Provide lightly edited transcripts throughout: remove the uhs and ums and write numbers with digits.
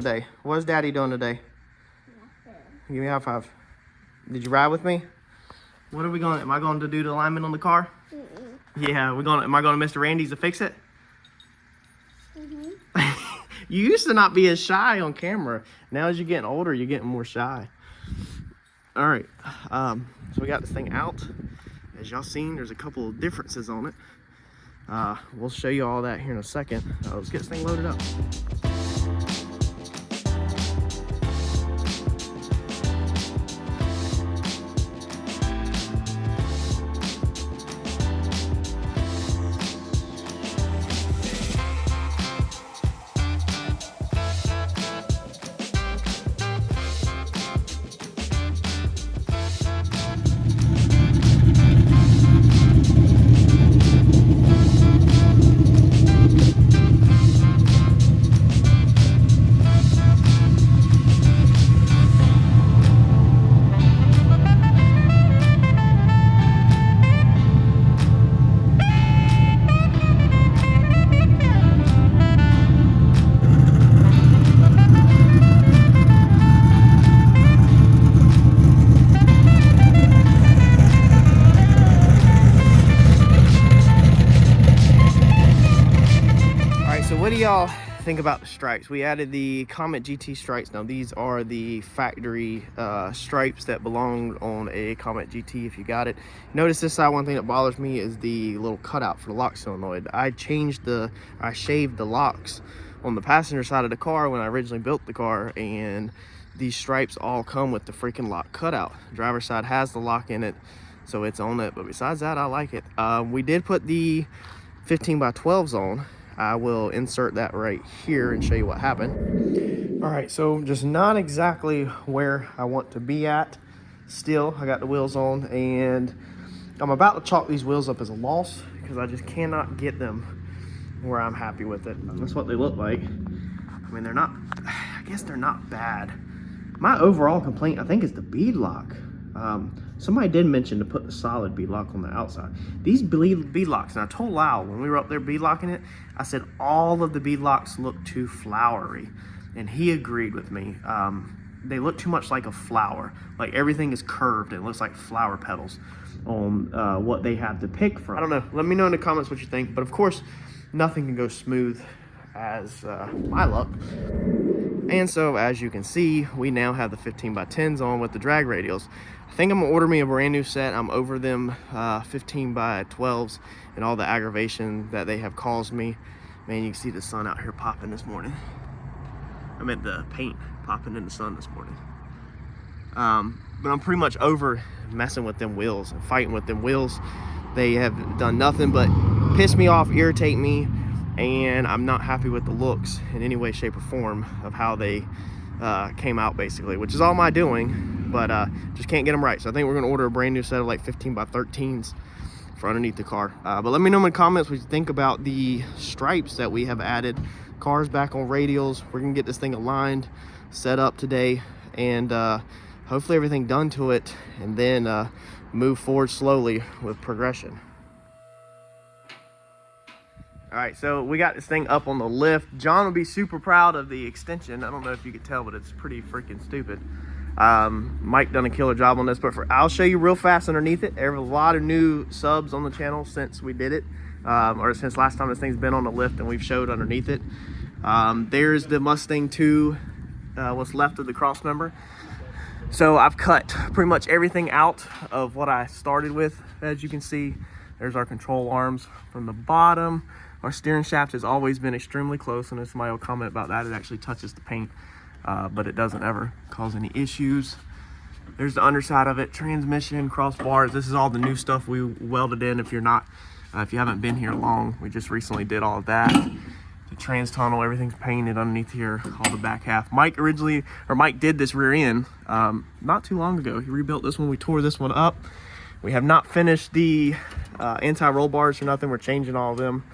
today? What's Daddy doing today? Give me a high five. Did you ride with me? What are we going? Am I going to do the alignment on the car? Yeah, am I going to Mr. Randy's to fix it? You used to not be as shy on camera. Now as you're getting older, you're getting more shy. All right, so we got this thing out. As y'all seen, there's a couple of differences on it. We'll show you all that here in a second. Let's get this thing loaded up. What do y'all think about the stripes? We added the Comet GT stripes. Now these are the factory stripes that belong on a Comet GT if you got it. Notice this side, one thing that bothers me is the little cutout for the lock solenoid. I shaved the locks on the passenger side of the car when I originally built the car, and these stripes all come with the freaking lock cutout. The driver's side has the lock in it, so it's on it, but besides that, I like it. We did put the 15x12s on. I will insert that right here and show you what happened. All right, so just not exactly where I want to be at. Still, I got the wheels on, and I'm about to chalk these wheels up as a loss because I just cannot get them where I'm happy with it. That's what they look like. I mean, they're not, I guess they're not bad. My overall complaint, I think, is the bead lock. Somebody did mention to put the solid bead lock on the outside. These bead locks, and I told Lyle when we were up there bead locking it, I said all of the bead locks look too flowery, and he agreed with me. They look too much like a flower. Like everything is curved. It looks like flower petals on what they have to pick from. I don't know. Let me know in the comments what you think. But of course, nothing can go smooth as my luck. And so as you can see, we now have the 15x10s on with the drag radials. I think I'm gonna order me a brand new set. I'm over them 15x12s and all the aggravation that they have caused me. Man, you can see the sun out here popping this morning. I meant the paint popping in the sun this morning. But I'm pretty much over messing with them wheels and fighting with them wheels. They have done nothing but piss me off, irritate me, and I'm not happy with the looks in any way, shape, or form of how they came out, basically, which is all my doing, but just can't get them right. So I think we're gonna order a brand new set of like 15x13s for underneath the car. But let me know in the comments what you think about the stripes that we have added. Cars back on radials. We're gonna get this thing aligned, set up today, and hopefully everything done to it, and then move forward slowly with progression. All right, so we got this thing up on the lift. John will be super proud of the extension. I don't know if you could tell, but it's pretty freaking stupid. Mike done a killer job on this, but I'll show you real fast underneath it. There's a lot of new subs on the channel since we did it, or since last time this thing's been on the lift and we've showed underneath it. There's the Mustang 2, what's left of the cross member. So I've cut pretty much everything out of what I started with. As you can see, there's our control arms from the bottom. Our steering shaft has always been extremely close, and somebody will comment about that. It actually touches the paint, but it doesn't ever cause any issues. There's the underside of it, transmission, crossbars. This is all the new stuff we welded in. If you haven't been here long, we just recently did all of that. The trans tunnel, everything's painted underneath here, all the back half. Mike did this rear end not too long ago. He rebuilt this one. We tore this one up. We have not finished the anti-roll bars or nothing. We're changing all of them.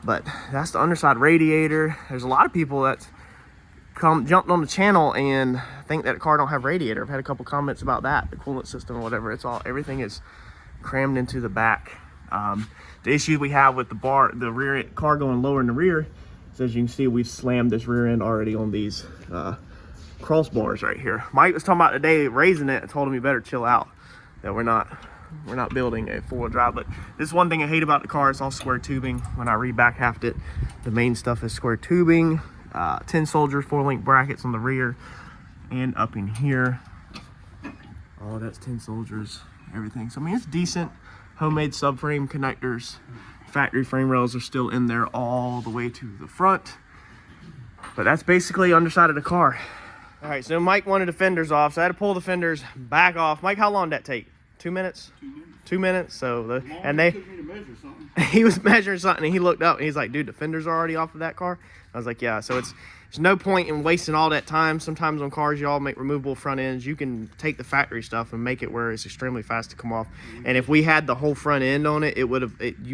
But that's the underside radiator. There's a lot of people that jumped on the channel and think that the car don't have radiator. I've had a couple comments about that, the coolant system or whatever. Everything is crammed into the back. The issue we have with the rear car going lower in the rear So as you can see, we've slammed this rear end already on these crossbars right here. Mike was talking about today raising it. I told him you better chill out, that we're not building a four-wheel drive. But this is one thing I hate about the car. It's all square tubing. When I re-back halved it, the main stuff is square tubing, 10 soldiers, 4-link brackets on the rear and up in here. Oh, that's 10 soldiers, everything. So I mean, it's decent. Homemade subframe connectors. Factory frame rails are still in there all the way to the front. But that's basically underside of the car. All right, so Mike wanted the fenders off, so I had to pull the fenders back off. Mike, how long did that take? 2 minutes? 2 minutes. 2 minutes. So and they took me to measure something. he was measuring something and he looked up and he's like, dude, the fenders are already off of that car. I was like, yeah. So there's no point in wasting all that time. Sometimes on cars y'all make removable front ends. You can take the factory stuff and make it where it's extremely fast to come off. And if we had the whole front end on it, you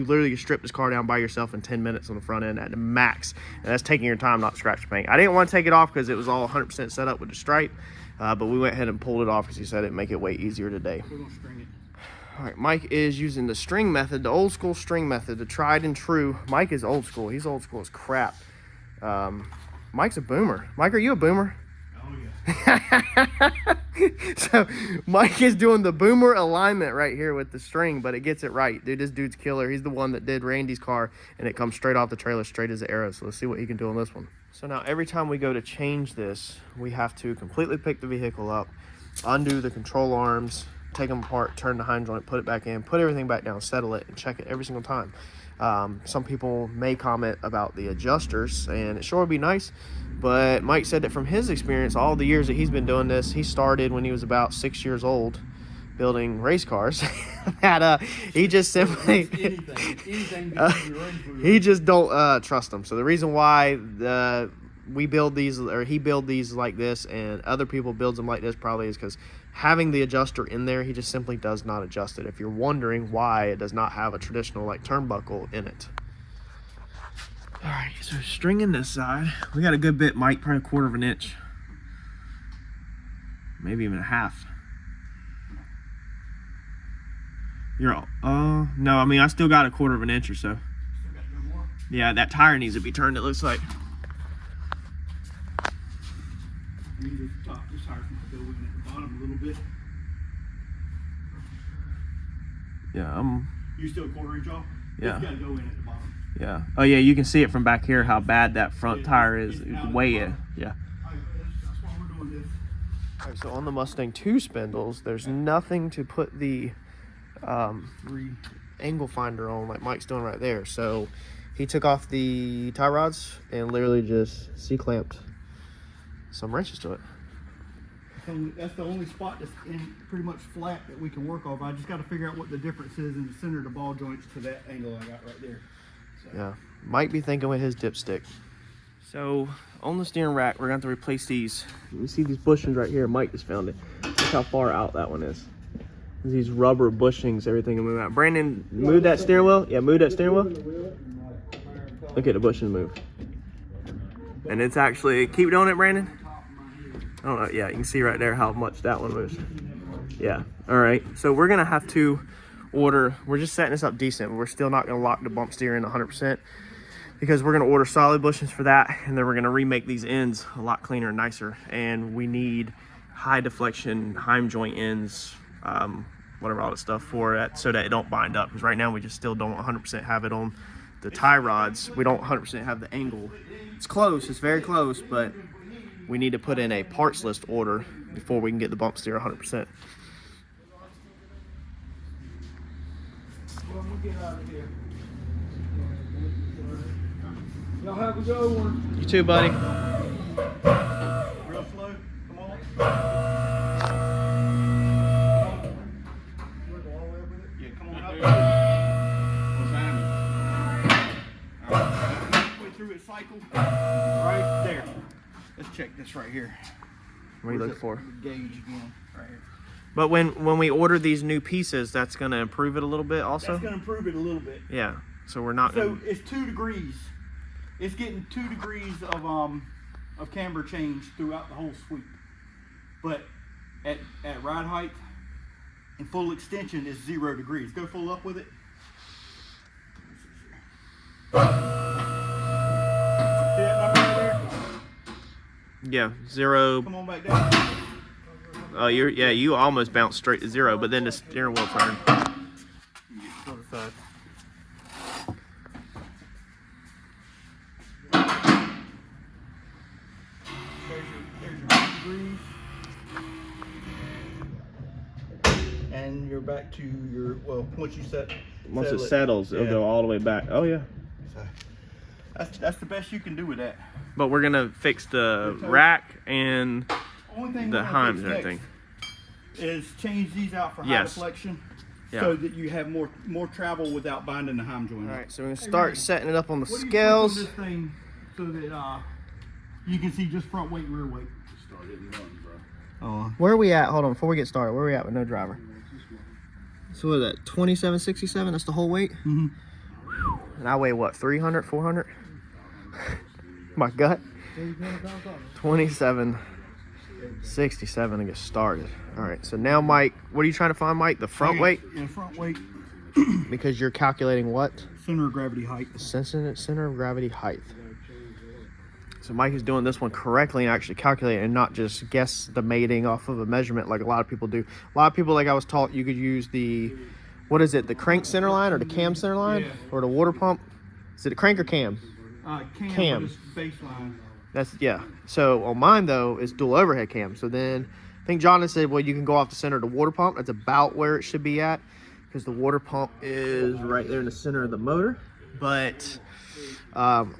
literally stripped this car down by yourself in 10 minutes on the front end at the max. And that's taking your time, not scratch paint. I didn't want to take it off because it was all 100% set up with the stripe. But we went ahead and pulled it off because he said it'd make it way easier today. We're gonna string it. All right, Mike is using the string method, the old school string method, the tried and true. Mike is old school. He's old school as crap. Mike's a boomer. Mike, are you a boomer? Oh yeah. So Mike is doing the boomer alignment right here with the string, but it gets it right. Dude, this dude's killer. He's the one that did Randy's car, and it comes straight off the trailer, straight as the arrow. So let's see what he can do on this one. So now every time we go to change this, we have to completely pick the vehicle up, undo the control arms, take them apart, turn the hind joint, put it back in, put everything back down, settle it, and check it every single time. Some people may comment about the adjusters, and it sure would be nice, but Mike said that from his experience, all the years that he's been doing this, he started when he was about 6 years old building race cars. That he just simply he just don't trust them. So the reason why we build these, or he build these like this, and other people builds them like this, probably is because having the adjuster in there, he just simply does not adjust it. If you're wondering why it does not have a traditional like turnbuckle in it. All right, so stringing this side, we got a good bit, Mike, probably 1/4 of an inch, maybe even a half. You're all, no, I mean, I still got 1/4 of an inch or so. Yeah, that tire needs to be turned, it looks like. This tire's gonna go in at the bottom a little bit. Yeah, You still 1/4 inch off? Yeah. It's gotta go in at the bottom. Yeah. Oh yeah, you can see it from back here how bad that front tire is. Way in. Yeah. That's why we're doing this. All right, so on the Mustang 2 spindles, there's nothing to put the angle finder on like Mike's doing right there. So he took off the tie rods and literally just C-clamped some wrenches to it. That's the only spot that's in pretty much flat that we can work off. I just got to figure out what the difference is in the center of the ball joints to that angle I got right there. So. Yeah, might be thinking with his dipstick. So on the steering rack, we're going to have to replace these. You see these bushings right here. Mike just found it. Look how far out that one is. There's these rubber bushings, everything will move out. Brandon, move that steering wheel. Yeah, move that steering wheel. Look at the bushing move. And it's actually, keep doing it, Brandon. I don't know. Yeah, you can see right there how much that one moves. Yeah. All right. So we're gonna have to order. We're just setting this up decent. We're still not gonna lock the bump steer in 100% because we're gonna order solid bushings for that, and then we're gonna remake these ends a lot cleaner and nicer. And we need high deflection heim joint ends, whatever all that stuff for that, so that it don't bind up. Because right now we just still don't 100% have it on the tie rods. We don't 100% have the angle. It's close. It's very close, but we need to put in a parts list order before we can get the bump steer 100%. Y'all have a good one. You too, buddy. Real slow. Come on. Yeah, come on up. What's happening? Way through its cycle. Right there. Let's check this right here. What are you looking for? Gauge again, right here. But when we order these new pieces, that's going to improve it a little bit also? That's going to improve it a little bit. Yeah. So we're not So it's 2 degrees. It's getting 2 degrees of camber change throughout the whole sweep. But at ride height and full extension is 0 degrees. Go full up with it. Yeah, 0. Come on back down. Oh, you almost bounced straight to 0, but then the steering wheel turned. Go to the side. There's your degrees. And you're back to your, well, once you Once it settles, it'll go all the way back. Oh yeah. So that's the best you can do with that. But we're gonna fix the rack and Only thing the heims and everything. Is change these out for high Yes. deflection, Yeah. so that you have more travel without binding the heim joint. All right, so we're gonna start setting it up on the What do you scales. put on this thing so that you can see just front weight and rear weight? Start hitting buttons, bro. Oh, Where are we at? Hold on, before we get started, where are we at with no driver? So what is that, 2767? That's the whole weight? mm-hmm. And I weigh what, 300, 400? My gut? 2767 to get started. All right, so now Mike, what are you trying to find, Mike? The front weight? Yeah, front weight, Because you're calculating what? center of gravity height. Center of gravity height. So Mike is doing this one correctly and actually calculating and not just guess the mating off of a measurement like a lot of people do. A lot of people, like I was taught, you could use the, what is it, the crank center line or the cam center line? Yeah. Or the water pump? Is it a crank or cam? Cam. Baseline. That's, yeah. So on mine though is dual overhead cam. So then I think John had said, well, you can go off the center of the water pump. That's about where it should be at because the water pump is right there in the center of the motor. But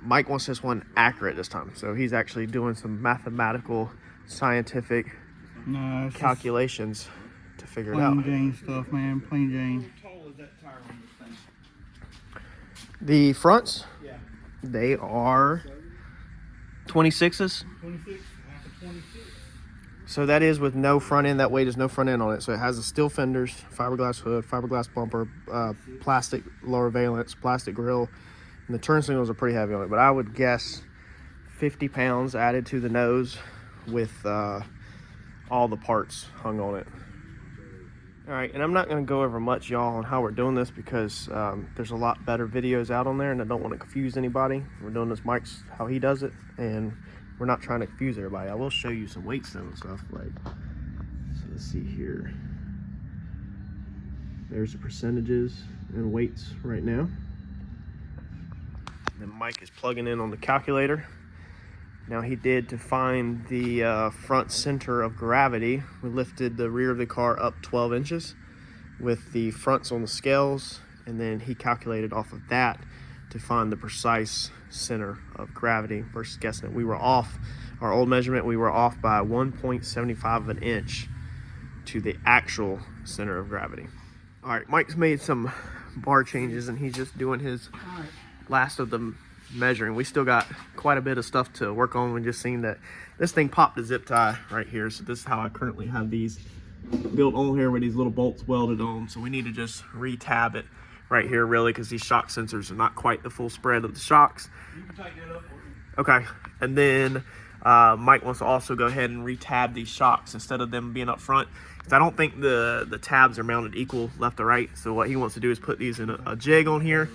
Mike wants this one accurate this time. So he's actually doing some mathematical, scientific calculations to figure it out. Plain Jane stuff, man. Plain Jane. How tall is that tire on this thing? The fronts, Yeah. they are 26s. 26. Half of 26. So that is with no front end. That weight is no front end on it. So it has the steel fenders, fiberglass hood, fiberglass bumper, plastic lower valence, plastic grille, and the turn signals are pretty heavy on it. But I would guess 50 pounds added to the nose with all the parts hung on it. All right, and I'm not going to go over much, y'all, on how we're doing this because there's a lot better videos out on there, and I don't want to confuse anybody. We're doing this Mike's how he does it, and we're not trying to confuse everybody. I will show you some weights and stuff. Like, so let's see here. There's the percentages and weights right now. And then Mike is plugging in on the calculator. Now he did, to find the front center of gravity, we lifted the rear of the car up 12 inches with the fronts on the scales, and then he calculated off of that to find the precise center of gravity versus guessing it. We were off, our old measurement, we were off by 1.75 of an inch to the actual center of gravity. All right, Mike's made some bar changes and he's just doing his last of them measuring. We still got quite a bit of stuff to work on. We just seen that this thing popped a zip tie right here. So this is how I currently have these built on here with these little bolts welded on. So we need to just re-tab it right here really because these shock sensors are not quite the full spread of the shocks. You can tighten it up. Okay, and then Mike wants to also go ahead and re-tab these shocks instead of them being up front. Because I don't think the tabs are mounted equal left to right. So what he wants to do is put these in a jig on here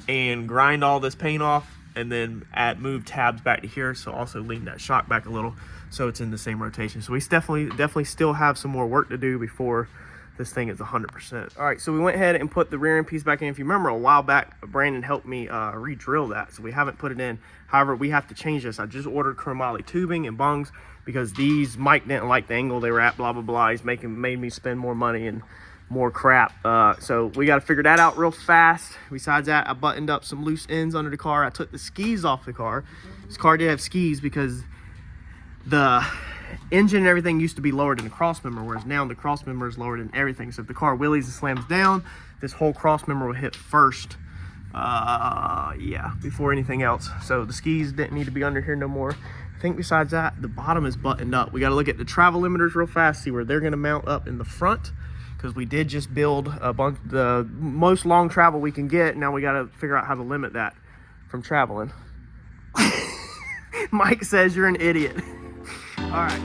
and grind all this paint off and then move tabs back to here. So also lean that shock back a little so it's in the same rotation. So we definitely still have some more work to do before this thing is 100%. All right, so we went ahead and put the rear end piece back in. If you remember a while back, Brandon helped me re-drill that. So we haven't put it in. However, we have to change this. I just ordered chromoly tubing and bungs because these, Mike didn't like the angle they were at, blah, blah, blah. He's made me spend more money and more crap. So we got to figure that out real fast. Besides that, I buttoned up some loose ends under the car. I took the skis off the car. This car did have skis because the engine and everything used to be lower than the cross member, whereas now the cross member is lower than everything. So if the car wheelies and slams down, this whole cross member will hit first, yeah, before anything else. So the skis didn't need to be under here no more. I think besides that, the bottom is buttoned up. We got to look at the travel limiters real fast, see where they're going to mount up in the front, because we did just build a bunch, the most long travel we can get. Now we got to figure out how to limit that from traveling. Mike says you're an idiot. All right.